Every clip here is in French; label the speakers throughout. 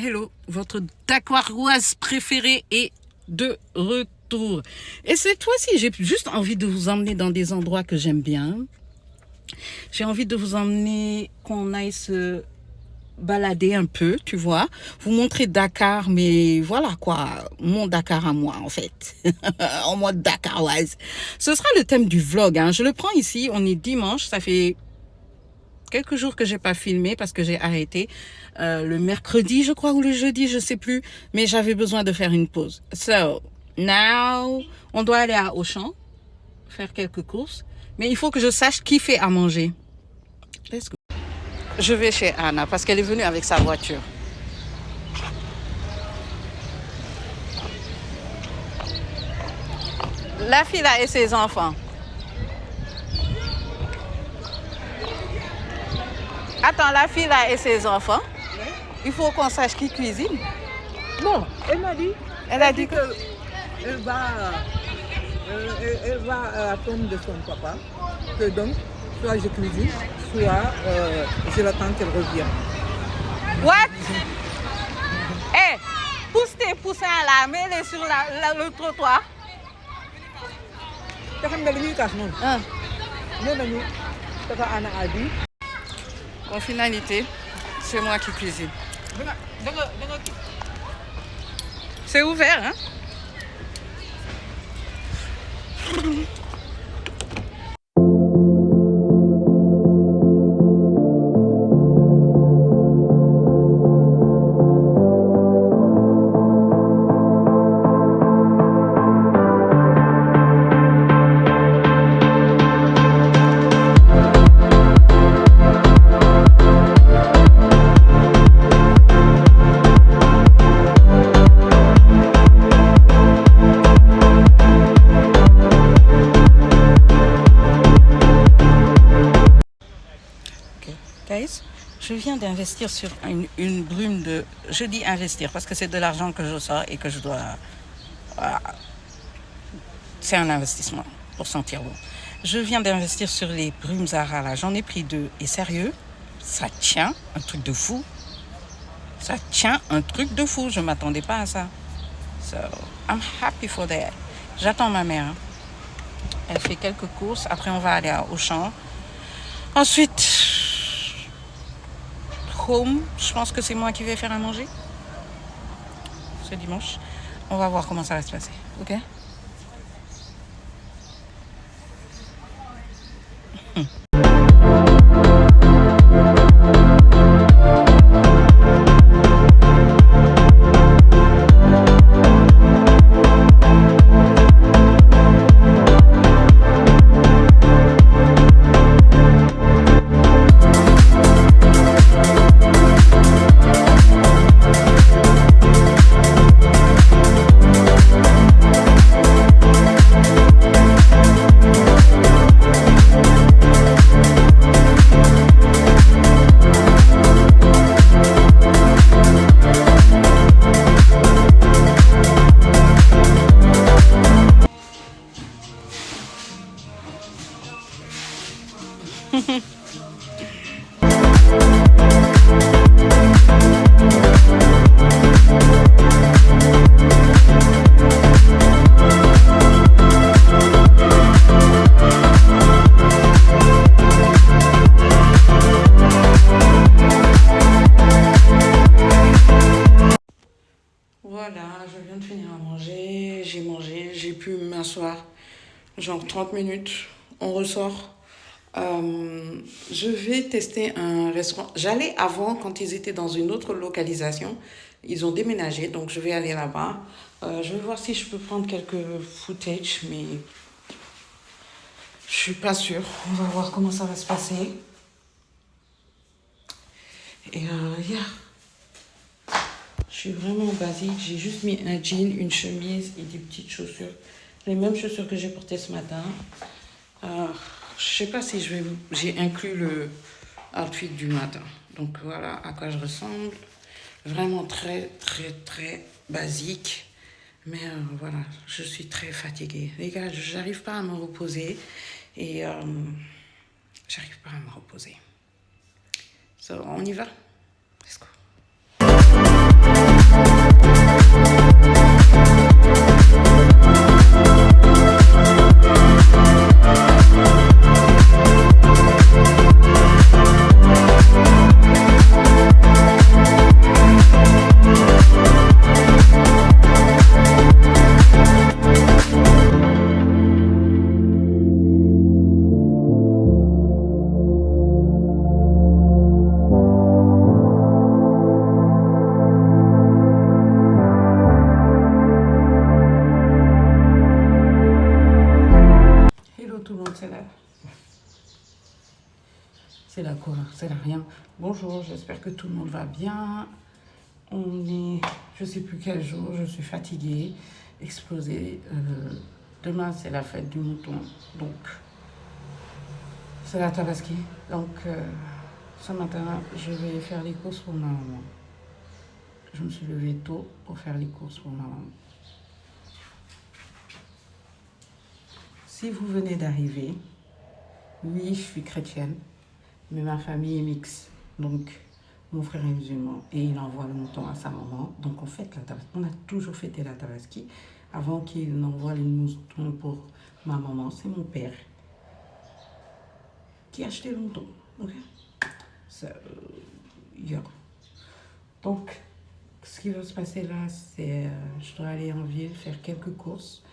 Speaker 1: Hello, votre dakaroise préférée est de retour. Et cette fois-ci, j'ai juste envie de vous emmener dans des endroits que j'aime bien. J'ai envie de vous emmener, qu'on aille se balader un peu, tu vois. Vous montrer Dakar, mais voilà quoi, mon Dakar à moi en fait. En mode dakaroise. Ce sera le thème du vlog, hein. Je le prends ici, on est dimanche, ça fait quelques jours que j'ai pas filmé parce que j'ai arrêté le mercredi, je crois, ou le jeudi, je sais plus. Mais j'avais besoin de faire une pause. So, now, on doit aller à Auchan, faire quelques courses. Mais il faut que je sache qui fait à manger. Let's go. Je vais chez Anna parce qu'elle est venue avec sa voiture. La fille là et ses enfants. Attends, la fille là et ses enfants. Il faut qu'on sache qui cuisine.
Speaker 2: Bon, elle m'a dit.
Speaker 1: Elle a dit que
Speaker 2: elle va à la tombe de son papa. Que donc, soit je cuisine, soit je l'attends qu'elle revienne.
Speaker 1: What? Eh, pousse tes poussins là, mets-les sur le trottoir.
Speaker 2: Tu sais que dañuy kaas noonu. Nee nañu Tata Anna a dit.
Speaker 1: En finalité, c'est moi qui cuisine. C'est ouvert, hein? Guys, je viens d'investir sur une brume de... Je dis investir parce que c'est de l'argent que je sors et que je dois... Voilà. C'est un investissement pour sentir bon. Je viens d'investir sur les brumes Zara là. J'en ai pris 2. Et sérieux, ça tient un truc de fou. Ça tient un truc de fou. Je ne m'attendais pas à ça. So, I'm happy for that. J'attends ma mère. Elle fait quelques courses. Après, on va aller à Auchan. Ensuite... Home, je pense que c'est moi qui vais faire à manger ce dimanche. On va voir comment ça va se passer, ok? Voilà, je viens de finir à manger, j'ai pu m'asseoir genre 30 minutes, on ressort. Je vais tester un restaurant. J'allais avant quand ils étaient dans une autre localisation, ils ont déménagé, donc je vais aller là-bas. Je vais voir si je peux prendre quelques footage, mais je suis pas sûre. On va voir comment ça va se passer. Et yeah. Je suis vraiment basique, j'ai juste mis un jean, une chemise et des petites chaussures. Les mêmes chaussures que j'ai portées ce matin. Je sais pas si j'ai inclus le outfit du matin. Donc voilà à quoi je ressemble. Vraiment très, très, très basique. Mais voilà, je suis très fatiguée. Les gars, j'arrive pas à me reposer. Et j'arrive pas à me reposer. So, on y va? Let's go. quoi, ça sert à rien. Bonjour, j'espère que tout le monde va bien. On est, je sais plus quel jour, je suis fatiguée, explosée. Demain, c'est la fête du mouton, donc c'est la Tabaski. Donc, ce matin, je vais faire les courses pour ma maman. Je me suis levée tôt pour faire les courses pour ma maman. Si vous venez d'arriver, oui, je suis chrétienne, mais ma famille est mixte. Donc, mon frère est musulman et il envoie le mouton à sa maman. Donc, on fête la Tabaski. On a toujours fêté la Tabaski avant qu'il n'envoie les moutons pour ma maman. C'est mon père qui a acheté le mouton. Ok? Ça, yeah. Donc, ce qui va se passer là, c'est je dois aller en ville faire quelques courses.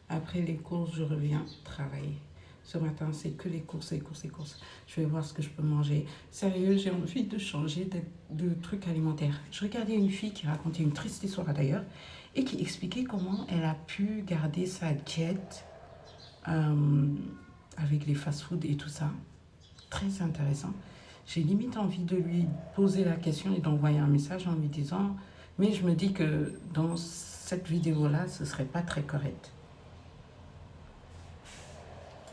Speaker 1: Après les courses, je reviens travailler. Ce matin, c'est que les courses, les courses, les courses. Je vais voir ce que je peux manger. Sérieux, j'ai envie de changer de trucs alimentaires. Je regardais une fille qui racontait une triste histoire d'ailleurs et qui expliquait comment elle a pu garder sa diète avec les fast-food et tout ça. Très intéressant. J'ai limite envie de lui poser la question et d'envoyer un message en lui disant, mais je me dis que dans cette vidéo-là, ce serait pas très correct.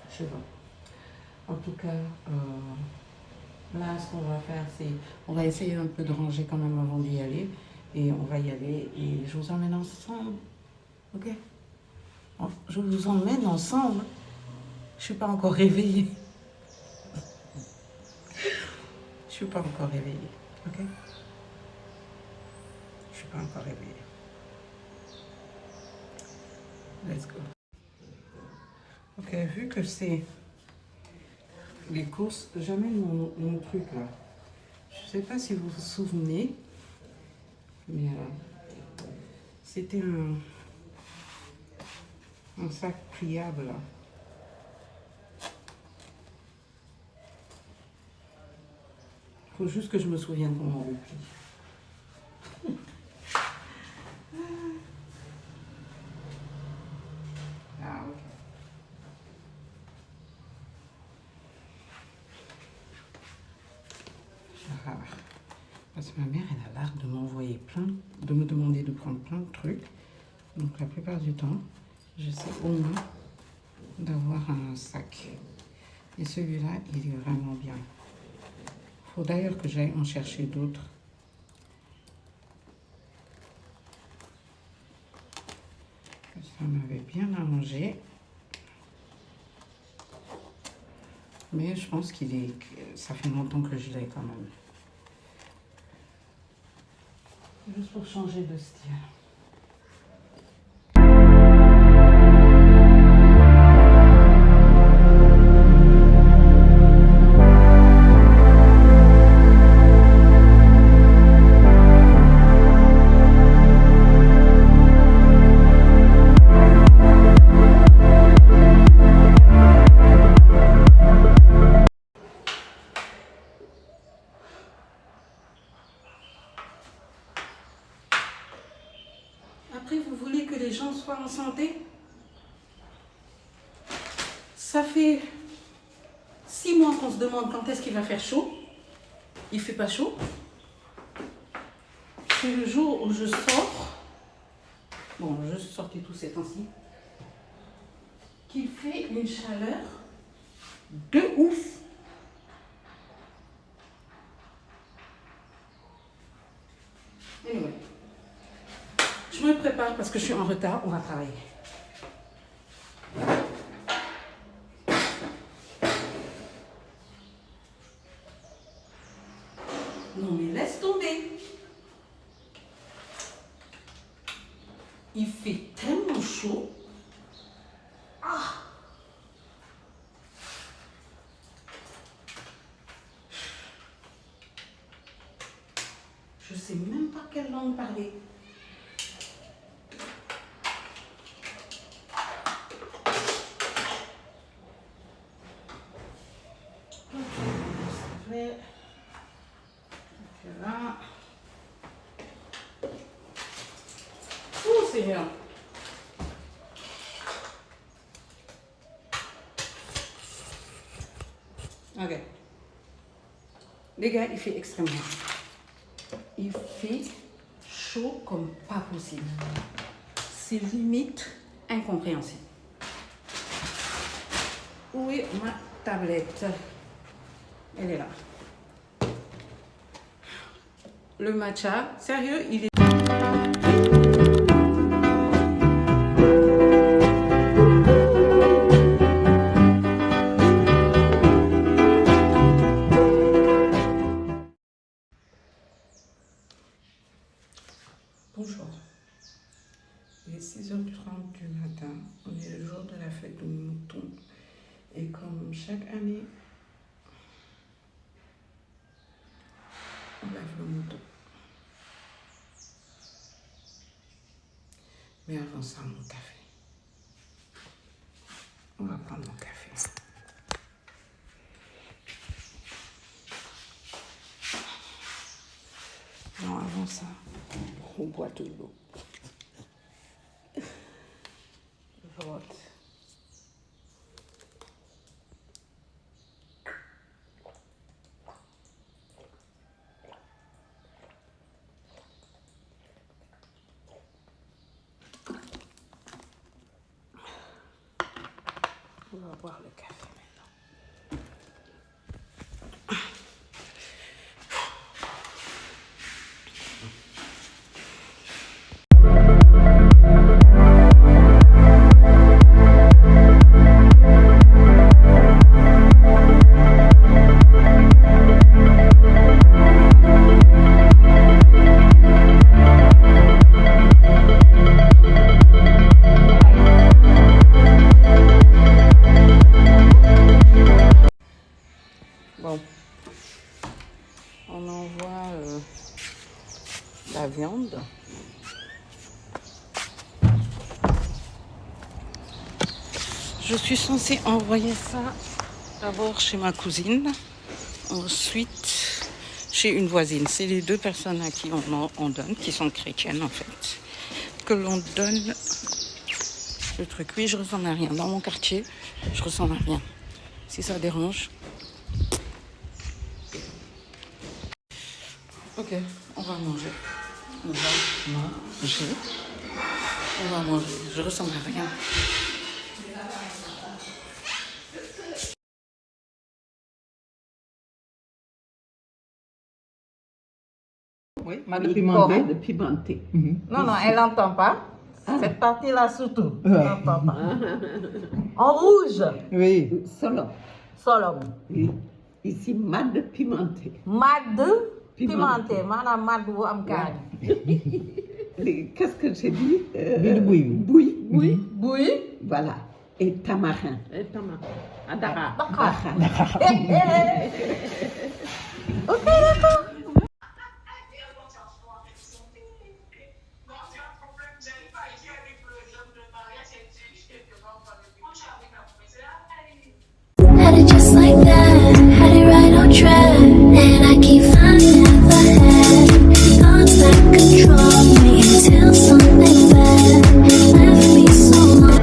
Speaker 1: Je sais pas. En tout cas, là, ce qu'on va faire, c'est, on va essayer un peu de ranger quand même avant d'y aller. Et on va y aller et je vous emmène ensemble. Ok? Je vous emmène ensemble. Je suis pas encore réveillée. Je suis pas encore réveillée. Ok? Je suis pas encore réveillée. Let's go. Ok, vu que c'est les courses, j'amène mon truc là. Je sais pas si vous vous souvenez, mais c'était un sac pliable là. Il faut juste que je me souvienne comment on le plie. Ah, ok. Ah, parce que ma mère, elle a l'art de m'envoyer de me demander de prendre plein de trucs. Donc la plupart du temps, j'essaie au moins d'avoir un sac. Et celui-là, il est vraiment bien. Il faut d'ailleurs que j'aille en chercher d'autres. Ça m'avait bien arrangé. Mais je pense ça fait longtemps que je l'ai quand même. Juste pour changer de style. Après, vous voulez que les gens soient en santé? Ça fait 6 mois qu'on se demande quand est-ce qu'il va faire chaud. Il ne fait pas chaud. C'est le jour où je sors. Bon, je suis sortie tous ces temps-ci. Qu'il fait une chaleur de ouf. Anyway. Je me prépare parce que je suis en retard, on va travailler. Non mais laisse tomber. Il fait tellement chaud. Ah! Je sais même pas quelle langue parler. Là. Oh Seigneur. Ok. Les gars, il fait extrêmement chaud. Il fait chaud comme pas possible. C'est limite incompréhensible. Où est ma tablette? Elle est là. Le matcha, sérieux, il est... Bonjour. Il est 6h30 du matin. On est le jour de la fête du mouton. Et comme chaque année, on lave le mouton. Mais avant ça, mon café. On va prendre mon café. Non, avant ça, on boit de l'eau. Vote. On va boire le café maintenant. Bon, on envoie la viande. Je suis censée envoyer ça d'abord chez ma cousine, ensuite chez une voisine. C'est les deux personnes à qui on donne, qui sont chrétiennes en fait, que l'on donne le truc. Oui, je ressens à rien. Dans mon quartier, je ressens à rien. Si ça dérange. Ok, on va manger. On va manger. On va manger. Je ressens à rien.
Speaker 2: Oui, de pimenté.
Speaker 3: De pimenté.
Speaker 4: Non, non, elle n'entend pas. Cette partie-là surtout. Elle n'entend pas. En rouge,
Speaker 2: Oui.
Speaker 3: Solo.
Speaker 4: solom.
Speaker 3: Oui. Ici, mad pimenté.
Speaker 4: Mad pimenté. Maanaam mad bu am kaani.
Speaker 3: Qu'est-ce que j'ai dit
Speaker 2: Bouilli.
Speaker 3: Bouilli.
Speaker 4: Buy.
Speaker 3: Voilà. Et tamarin.
Speaker 4: Dakar.
Speaker 3: Ok,
Speaker 4: d'accord.
Speaker 5: Had it just like that, had it right on track. And I keep finding out the head thoughts that control me until something bad left me so long.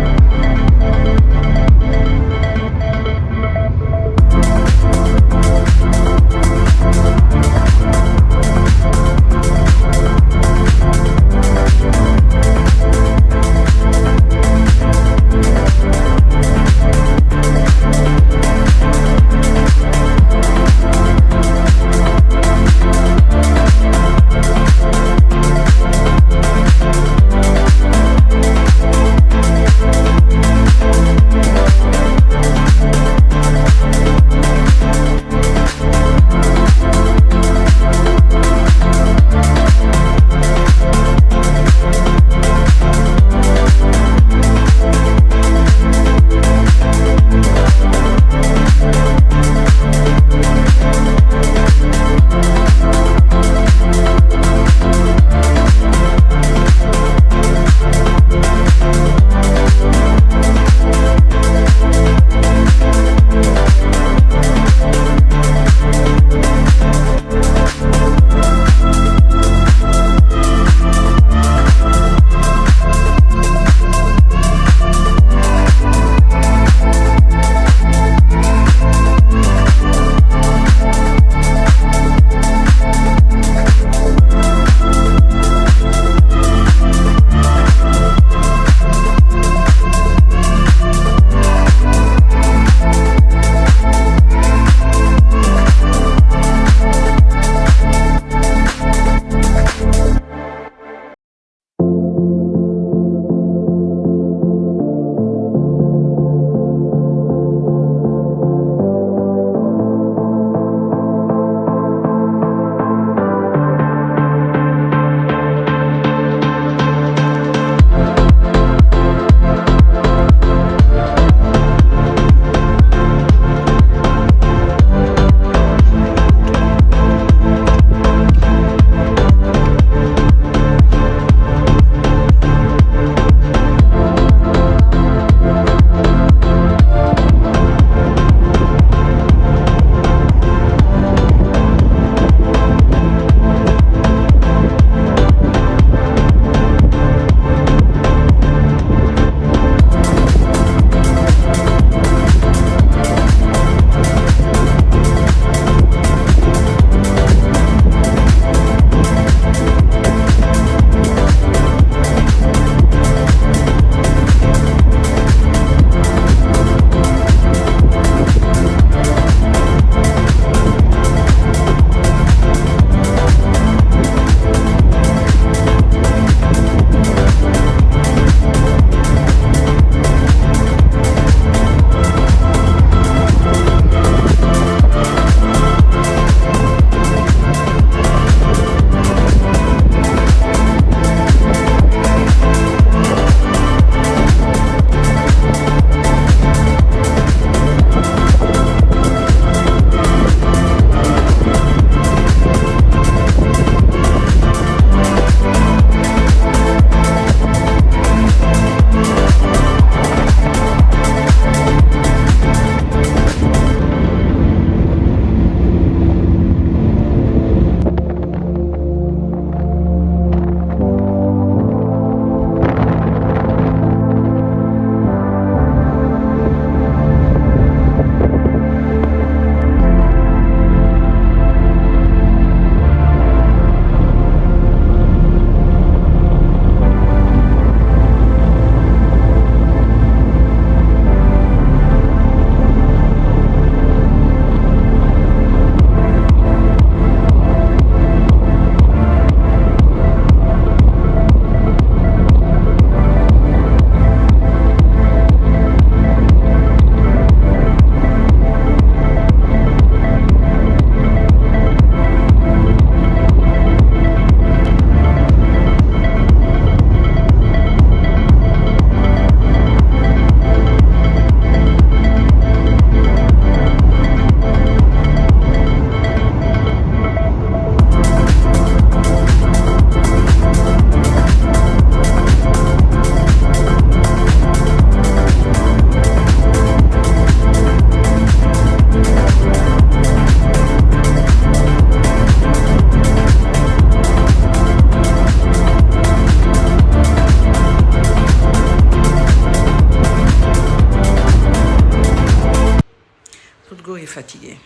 Speaker 1: fatiguée.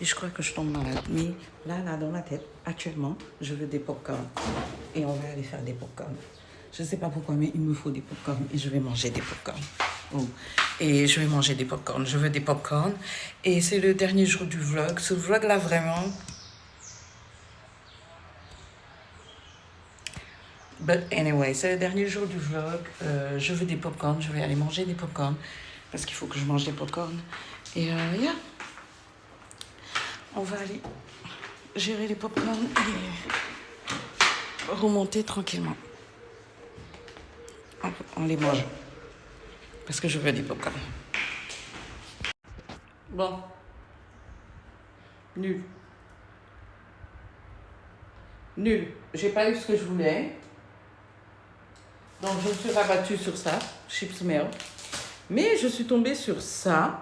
Speaker 1: Et je crois que je tombe malade. Mais là, dans ma tête, actuellement, je veux des pop-corn. Et on va aller faire des pop-corn. Je ne sais pas pourquoi, mais il me faut des pop-corn. Et je vais manger des pop-corn. Oh. Et je vais manger des pop-corn. Je veux des pop-corn. Et c'est le dernier jour du vlog. Ce vlog-là, vraiment... But anyway, c'est le dernier jour du vlog. Je veux des pop-corn. Je vais aller manger des pop-corn. Parce qu'il faut que je mange des pop-corn. Et yeah. On va aller gérer les pop-corn et remonter tranquillement. On les mange. Parce que je veux des pop-corn. Bon. Nul. Nul. J'ai pas eu ce que je voulais. Donc je me suis rabattue sur ça. Chips Meal. Mais je suis tombée sur ça.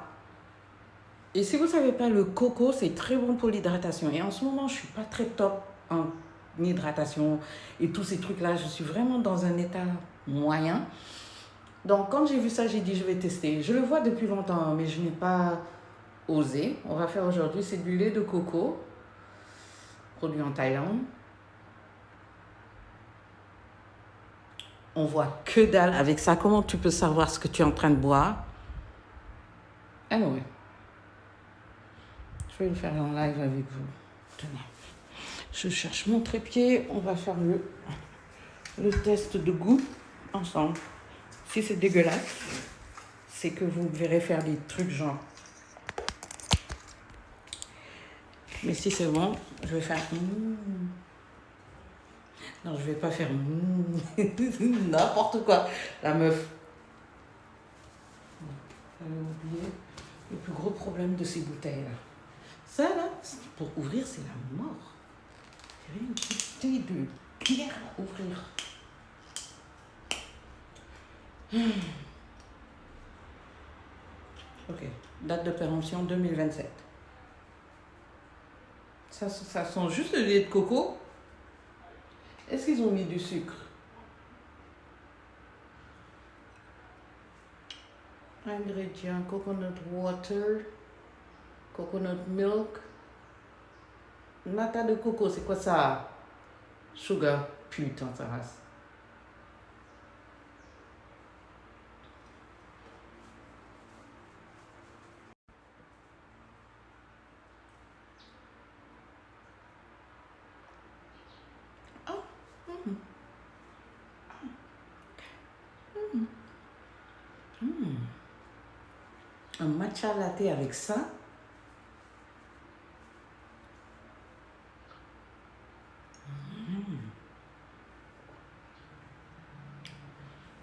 Speaker 1: Et si vous ne savez pas, le coco, c'est très bon pour l'hydratation. Et en ce moment, je ne suis pas très top en hydratation et tous ces trucs-là. Je suis vraiment dans un état moyen. Donc, quand j'ai vu ça, j'ai dit, je vais tester. Je le vois depuis longtemps, mais je n'ai pas osé. On va faire aujourd'hui, c'est du lait de coco, produit en Thaïlande. On voit que dalle avec ça. Comment tu peux savoir ce que tu es en train de boire? Anyway. Je vais le faire en live avec vous. Tenez. Je cherche mon trépied. On va faire le test de goût ensemble. Si c'est dégueulasse, c'est que vous verrez faire des trucs genre. Mais si c'est bon, je vais faire... Non, je vais pas faire... N'importe quoi. La meuf. J'avais oublié le plus gros problème de ces bouteilles-là. Ça, là, pour ouvrir, c'est la mort. C'est une bouteille de bière à ouvrir. Ok. Date de péremption 2027. Ça sent juste le lait de coco. Est-ce qu'ils ont mis du sucre? Ingrédients, coconut water, coconut milk, nata de coco, c'est quoi ça? Sugar, putain, ça rase. Un matcha latte avec ça.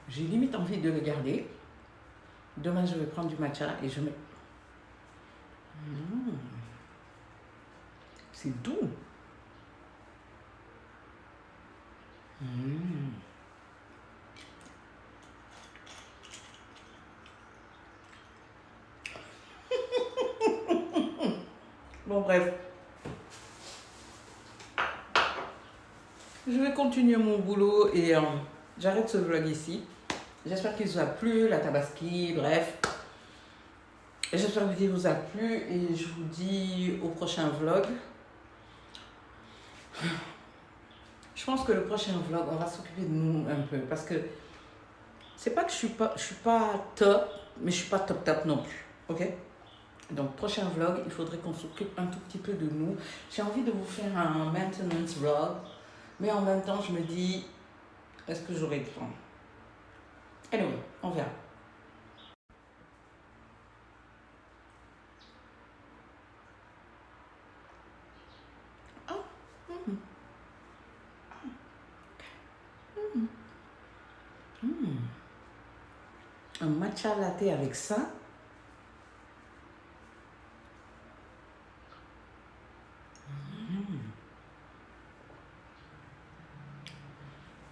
Speaker 1: J'ai limite envie de le garder. Demain, je vais prendre du matcha et je mets... C'est doux. Bon, bref. Je vais continuer mon boulot et j'arrête ce vlog ici. J'espère qu'il vous a plu, la tabaski, bref. J'espère qu'il vous a plu et je vous dis au prochain vlog. Je pense que le prochain vlog, on va s'occuper de nous un peu parce que c'est pas que je suis pas top, mais je suis pas top non plus, ok? Donc prochain vlog, il faudrait qu'on s'occupe un tout petit peu de nous. J'ai envie de vous faire un maintenance vlog, mais en même temps je me dis, est-ce que j'aurai le temps? Anyway, on verra. Un matcha latte avec ça.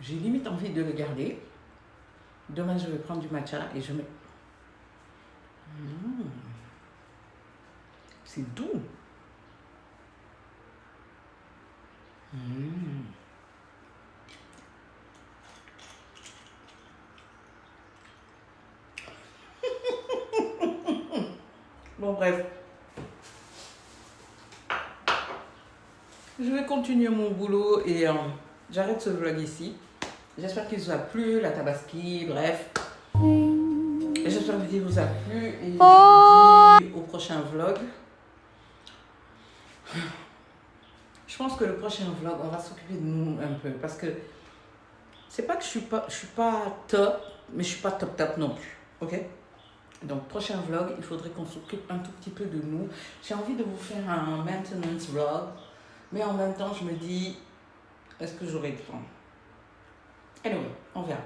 Speaker 1: J'ai limite envie de le garder. Demain, je vais prendre du matcha et je mets... C'est doux. Bon, bref.
Speaker 2: je vais continuer mon boulot et j'arrête ce vlog ici. J'espère qu'il vous a plu, la tabaski, bref. J'espère que la vidéo vous a plu et je vous dis au prochain vlog. Je pense que le prochain vlog, on va s'occuper de nous un peu parce que c'est pas que je suis pas top, mais je suis pas top non plus, ok? Donc prochain vlog, il faudrait qu'on s'occupe un tout petit peu de nous. J'ai envie de vous faire un maintenance vlog, mais en même temps je me dis, est-ce que j'aurai le temps? Anyway, on verra.